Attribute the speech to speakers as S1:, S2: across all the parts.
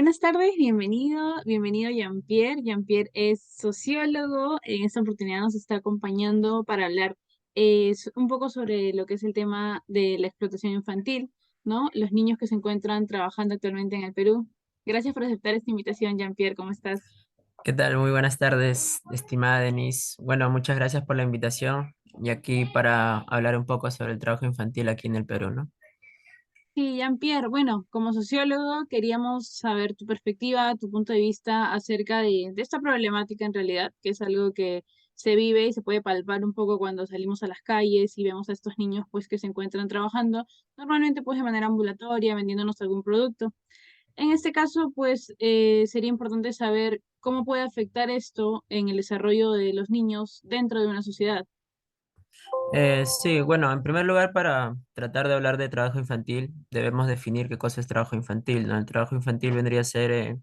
S1: Buenas tardes, bienvenido Jean-Pierre. Jean-Pierre es sociólogo. En esta oportunidad nos está acompañando para hablar un poco sobre lo que es el tema de la explotación infantil, ¿no? Los niños que se encuentran trabajando actualmente en el Perú. Gracias por aceptar esta invitación, Jean-Pierre. ¿Cómo estás?
S2: ¿Qué tal? Muy buenas tardes, estimada Denise. Bueno, muchas gracias por la invitación y aquí para hablar un poco sobre el trabajo infantil aquí en el Perú, ¿no?
S1: Sí, Jean-Pierre, bueno, como sociólogo queríamos saber tu perspectiva, tu punto de vista acerca de esta problemática en realidad, que es algo que se vive y se puede palpar un poco cuando salimos a las calles y vemos a estos niños pues que se encuentran trabajando, normalmente pues de manera ambulatoria, vendiéndonos algún producto. En este caso pues sería importante saber cómo puede afectar esto en el desarrollo de los niños dentro de una sociedad.
S2: Sí, bueno, en primer lugar, para tratar de hablar de trabajo infantil, debemos definir qué cosa es trabajo infantil, ¿no? El trabajo infantil vendría a ser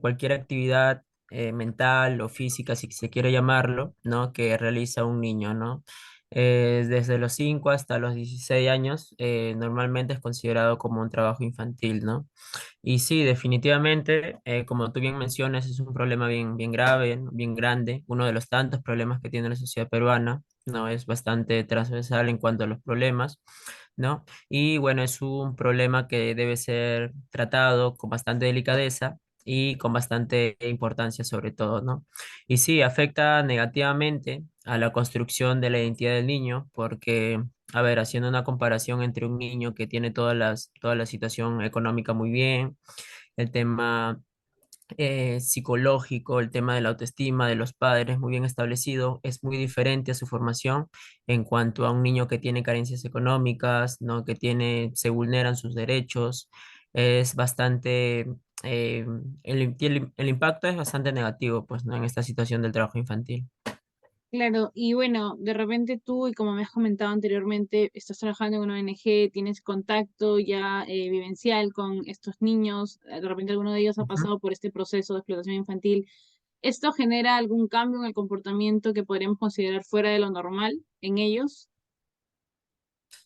S2: cualquier actividad mental o física, si se quiere llamarlo, ¿no? Que realiza un niño, ¿no? Desde los 5 hasta los 16 años, normalmente es considerado como un trabajo infantil, ¿no? Y sí, definitivamente, como tú bien mencionas, es un problema bien grave, ¿no? Bien grande, uno de los tantos problemas que tiene la sociedad peruana, ¿no? Es bastante transversal en cuanto a los problemas, ¿no? Y bueno, es un problema que debe ser tratado con bastante delicadeza y con bastante importancia sobre todo, ¿no? Y sí, afecta negativamente a la construcción de la identidad del niño porque a ver, haciendo una comparación entre un niño que tiene toda la situación económica muy bien, el tema psicológico, el tema de la autoestima de los padres muy bien establecido, es muy diferente a su formación en cuanto a un niño que tiene carencias económicas, ¿no? Que tiene, se vulneran sus derechos, es bastante, eh, el impacto es bastante negativo, pues, ¿no? En esta situación del trabajo infantil.
S1: Claro, y bueno, de repente tú, y como me has comentado anteriormente, estás trabajando en una ONG, tienes contacto ya vivencial con estos niños, de repente alguno de ellos ha
S2: Ujú.
S1: pasado por este proceso de explotación infantil. ¿Esto genera algún cambio en el comportamiento que podríamos considerar fuera de lo normal en ellos?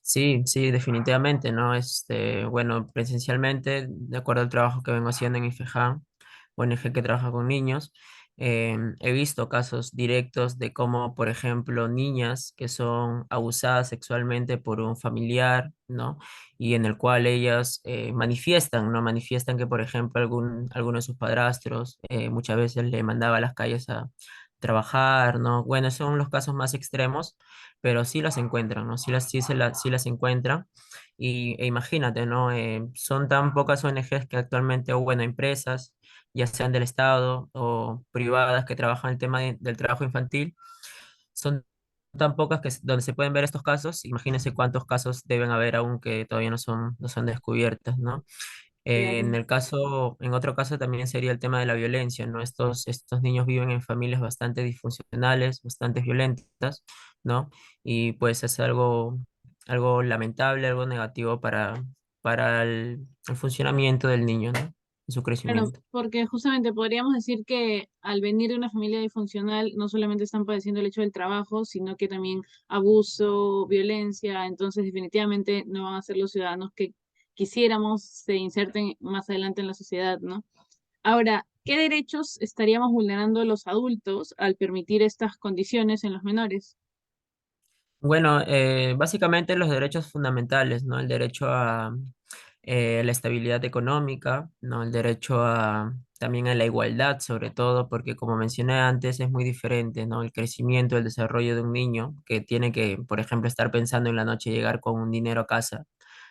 S2: Sí, sí, definitivamente, ¿no? Bueno, presencialmente, de acuerdo al trabajo que vengo haciendo en IFEJAM, ONG que trabaja con niños, he visto casos directos de cómo, por ejemplo, niñas que son abusadas sexualmente por un familiar, ¿no? Y en el cual ellas manifiestan, ¿no? Manifiestan que, por ejemplo, alguno de sus padrastros muchas veces le mandaba a las calles a trabajar, ¿no? Bueno, son los casos más extremos pero sí las encuentran, ¿no? Sí las encuentran. E imagínate, ¿no? Son tan pocas ONGs que actualmente, o bueno, empresas, ya sean del Estado o privadas que trabajan el tema del trabajo infantil, son tan pocas que donde se pueden ver estos casos, imagínense cuántos casos deben haber aún que todavía no son descubiertos, ¿no?
S1: Claro.
S2: En otro caso también sería el tema de la violencia, ¿no? Estos niños viven en familias bastante disfuncionales, bastante violentas, ¿no? Y pues es algo lamentable, algo negativo para el funcionamiento del niño, ¿no? Y su
S1: Claro,
S2: crecimiento.
S1: porque justamente podríamos decir que al venir de una familia disfuncional no solamente están padeciendo el hecho del trabajo, sino que también abuso, violencia, entonces definitivamente no van a ser los ciudadanos que quisiéramos se inserten más adelante en la sociedad, ¿no? Ahora, ¿qué derechos estaríamos vulnerando los adultos al permitir estas condiciones en los menores?
S2: Bueno, básicamente los derechos fundamentales, ¿no? El derecho a la estabilidad económica, ¿no? El derecho a también a la igualdad, sobre todo, porque como mencioné antes, es muy diferente, ¿no? El crecimiento, el desarrollo de un niño que tiene que, por ejemplo, estar pensando en la noche llegar con un dinero a casa,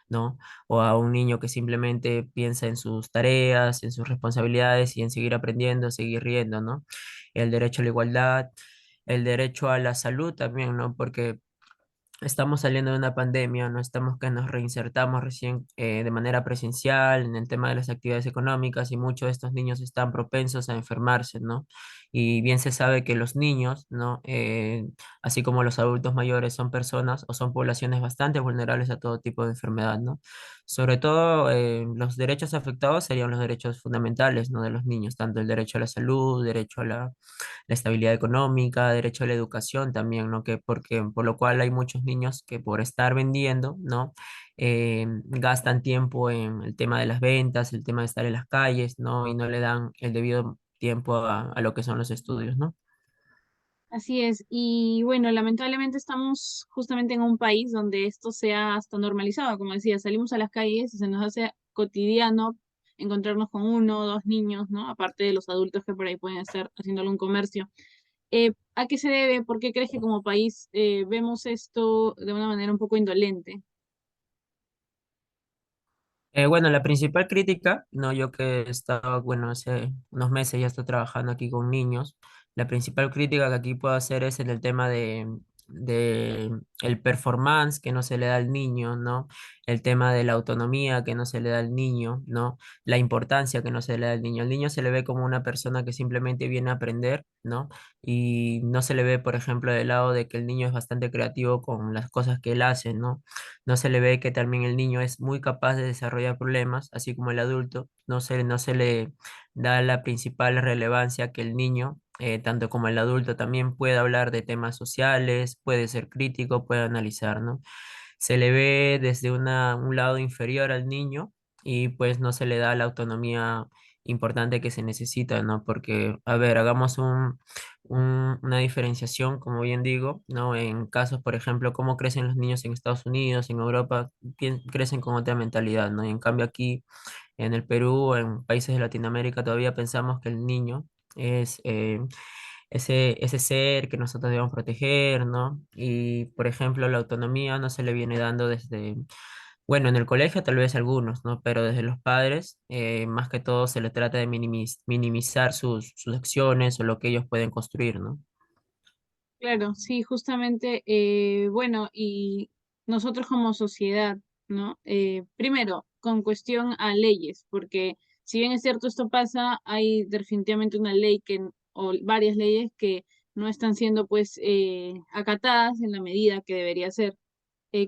S2: ¿no? O a un niño que simplemente piensa en sus tareas, en sus responsabilidades y en seguir aprendiendo, seguir riendo, ¿no? El derecho a la igualdad, el derecho a la salud también, ¿no? Porque estamos saliendo de una pandemia, no estamos que nos reinsertamos recién de manera presencial en el tema de las actividades económicas y muchos de estos niños están propensos a enfermarse, ¿no? Y bien se sabe que los niños, ¿no? Así como los adultos mayores son personas o son poblaciones bastante vulnerables a todo tipo de enfermedad, ¿no? Sobre todo los derechos afectados serían los derechos fundamentales, ¿no? De los niños, tanto el derecho a la salud, derecho a la estabilidad económica, derecho a la educación también, ¿no? Que porque por lo cual hay muchos niños que por estar vendiendo, ¿no? Gastan tiempo en el tema de las ventas, el tema de estar en las calles, ¿no? Y no le dan el debido tiempo a lo que son los estudios, ¿no?
S1: Así es. Y bueno, lamentablemente estamos justamente en un país donde esto se ha hasta normalizado. Como decía, salimos a las calles y se nos hace cotidiano encontrarnos con uno o dos niños, ¿no? Aparte de los adultos que por ahí pueden estar haciendo algún comercio. ¿A qué se debe? ¿Por qué crees que como país vemos esto de una manera un poco indolente?
S2: Bueno, la principal crítica, no, yo que he estado, bueno, hace unos meses ya estoy trabajando aquí con niños, la principal crítica que aquí puedo hacer es en el tema de el performance que no se le da al niño, ¿no? El tema de la autonomía que no se le da al niño, ¿no? La importancia que no se le da al niño. Al niño se le ve como una persona que simplemente viene a aprender, ¿no? Y no se le ve, por ejemplo, del lado de que el niño es bastante creativo con las cosas que él hace, ¿no? No se le ve que también el niño es muy capaz de desarrollar problemas, así como el adulto. No se le da la principal relevancia que el niño, tanto como el adulto, también puede hablar de temas sociales, puede ser crítico, puede analizar, ¿no? Se le ve desde un lado inferior al niño y pues no se le da la autonomía importante que se necesita, ¿no? Porque, a ver, hagamos una diferenciación, como bien digo, ¿no? En casos, por ejemplo, cómo crecen los niños en Estados Unidos, en Europa, crecen con otra mentalidad, ¿no? Y en cambio aquí, en el Perú, en países de Latinoamérica, todavía pensamos que el niño es ese ser que nosotros debemos proteger, ¿no? Y, por ejemplo, la autonomía no se le viene dando desde, bueno, en el colegio tal vez algunos, ¿no? Pero desde los padres, más que todo se le trata de minimizar sus acciones o lo que ellos pueden construir, ¿no?
S1: Claro, sí, justamente, bueno, y nosotros como sociedad, ¿no? Primero, con cuestión a leyes, porque si bien es cierto esto pasa, hay definitivamente una ley que, o varias leyes que no están siendo pues acatadas en la medida que debería ser.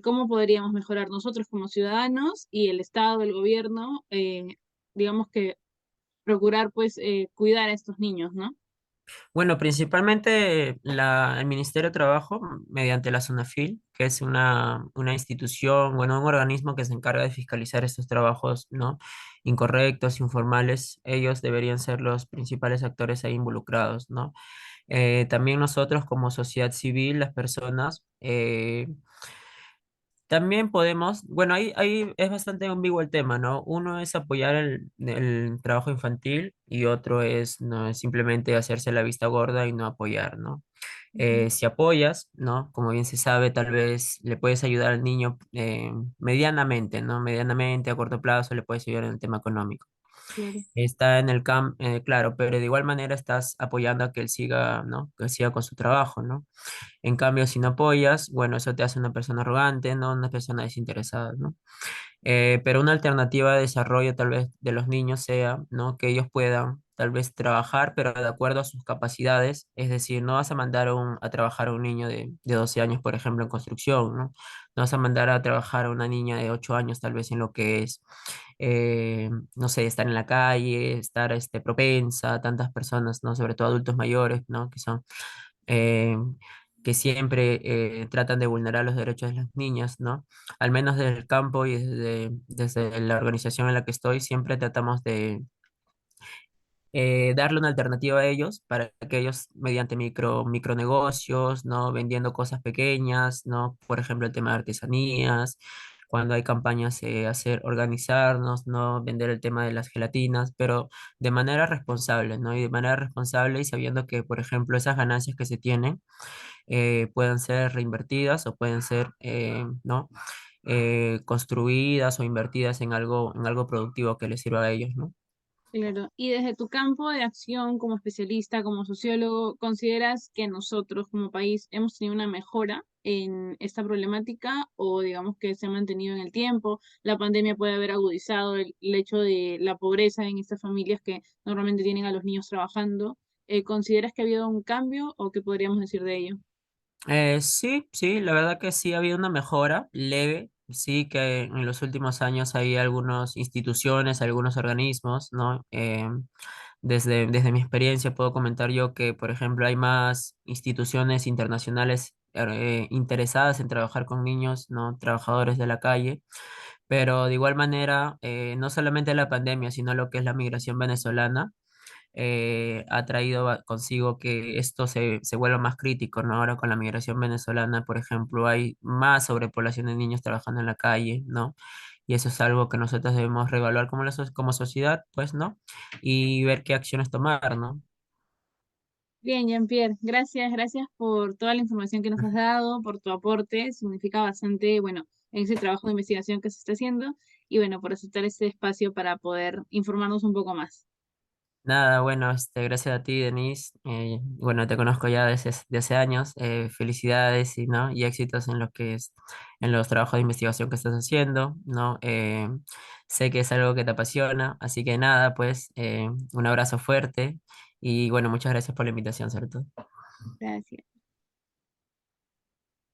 S1: ¿Cómo podríamos mejorar nosotros como ciudadanos y el Estado, el gobierno, digamos que procurar pues cuidar a estos niños, ¿no?
S2: Bueno, principalmente el Ministerio de Trabajo, mediante la SUNAFIL, que es una institución, bueno, un organismo que se encarga de fiscalizar estos trabajos, ¿no? Incorrectos, informales, ellos deberían ser los principales actores ahí involucrados, ¿no? También nosotros como sociedad civil, las personas, también podemos, bueno, ahí es bastante ambiguo el tema, ¿no? Uno es apoyar el trabajo infantil y otro es, no, es simplemente hacerse la vista gorda y no apoyar, ¿no?
S1: Ujú.
S2: Si apoyas, ¿no? Como bien se sabe, tal vez le puedes ayudar al niño medianamente, ¿no? Medianamente, a corto plazo, le puedes ayudar en el tema económico.
S1: Claro.
S2: Está en el campo, claro, pero de igual manera estás apoyando a que él siga, ¿no? Que siga con su trabajo, ¿no? En cambio, si no apoyas, bueno, eso te hace una persona arrogante, ¿no? Una persona desinteresada, ¿no? Pero una alternativa de desarrollo tal vez de los niños sea, ¿no? Que ellos puedan tal vez trabajar, pero de acuerdo a sus capacidades. Es decir, no vas a mandar a trabajar a un niño de 12 años, por ejemplo, en construcción, ¿no? No vas a mandar a trabajar a una niña de 8 años tal vez en lo que es, no sé, estar en la calle, estar propensa a tantas personas, ¿no? Sobre todo adultos mayores, ¿no? Eh, que siempre tratan de vulnerar los derechos de las niñas, ¿no? Al menos desde el campo y desde la organización en la que estoy, siempre tratamos de darle una alternativa a ellos para que ellos, mediante micronegocios, ¿no? Vendiendo cosas pequeñas, ¿no? Por ejemplo, el tema de artesanías, cuando hay campañas, organizarnos, ¿no? Vender el tema de las gelatinas, pero de manera responsable, ¿no? Y de manera responsable y sabiendo que, por ejemplo, esas ganancias que se tienen pueden ser reinvertidas o pueden ser, ¿no? Construidas o invertidas en algo productivo que les sirva a ellos, ¿no?
S1: Claro. Y desde tu campo de acción como especialista, como sociólogo, ¿consideras que nosotros como país hemos tenido una mejora en esta problemática o digamos que se ha mantenido en el tiempo? La pandemia puede haber agudizado el hecho de la pobreza en estas familias que normalmente tienen a los niños trabajando. ¿Consideras que ha habido un cambio o qué podríamos decir de ello?
S2: Sí, sí, la verdad que sí ha habido una mejora leve, sí que en los últimos años hay algunas instituciones, algunos organismos, ¿no? Desde mi experiencia puedo comentar yo que, por ejemplo, hay más instituciones internacionales interesadas en trabajar con niños, ¿no? Trabajadores de la calle, pero de igual manera, no solamente la pandemia, sino lo que es la migración venezolana ha traído consigo que esto se vuelva más crítico, ¿no? Ahora con la migración venezolana, por ejemplo, hay más sobrepoblación de niños trabajando en la calle, ¿no? Y eso es algo que nosotros debemos reevaluar como, como sociedad, pues, ¿no? Y ver qué acciones tomar, ¿no?
S1: Bien, Jean-Pierre, gracias, gracias por toda la información que nos has dado, por tu aporte, significa bastante, bueno, en ese trabajo de investigación que se está haciendo y bueno, por aceptar este espacio para poder informarnos un poco más.
S2: Nada, bueno, gracias a ti, Denise. Bueno, te conozco ya de hace años. Felicidades y, ¿no? Y éxitos en lo que es, en los trabajos de investigación que estás haciendo, ¿no? Sé que es algo que te apasiona, así que nada, pues un abrazo fuerte y bueno, muchas gracias por la invitación, ¿cierto?
S1: Gracias.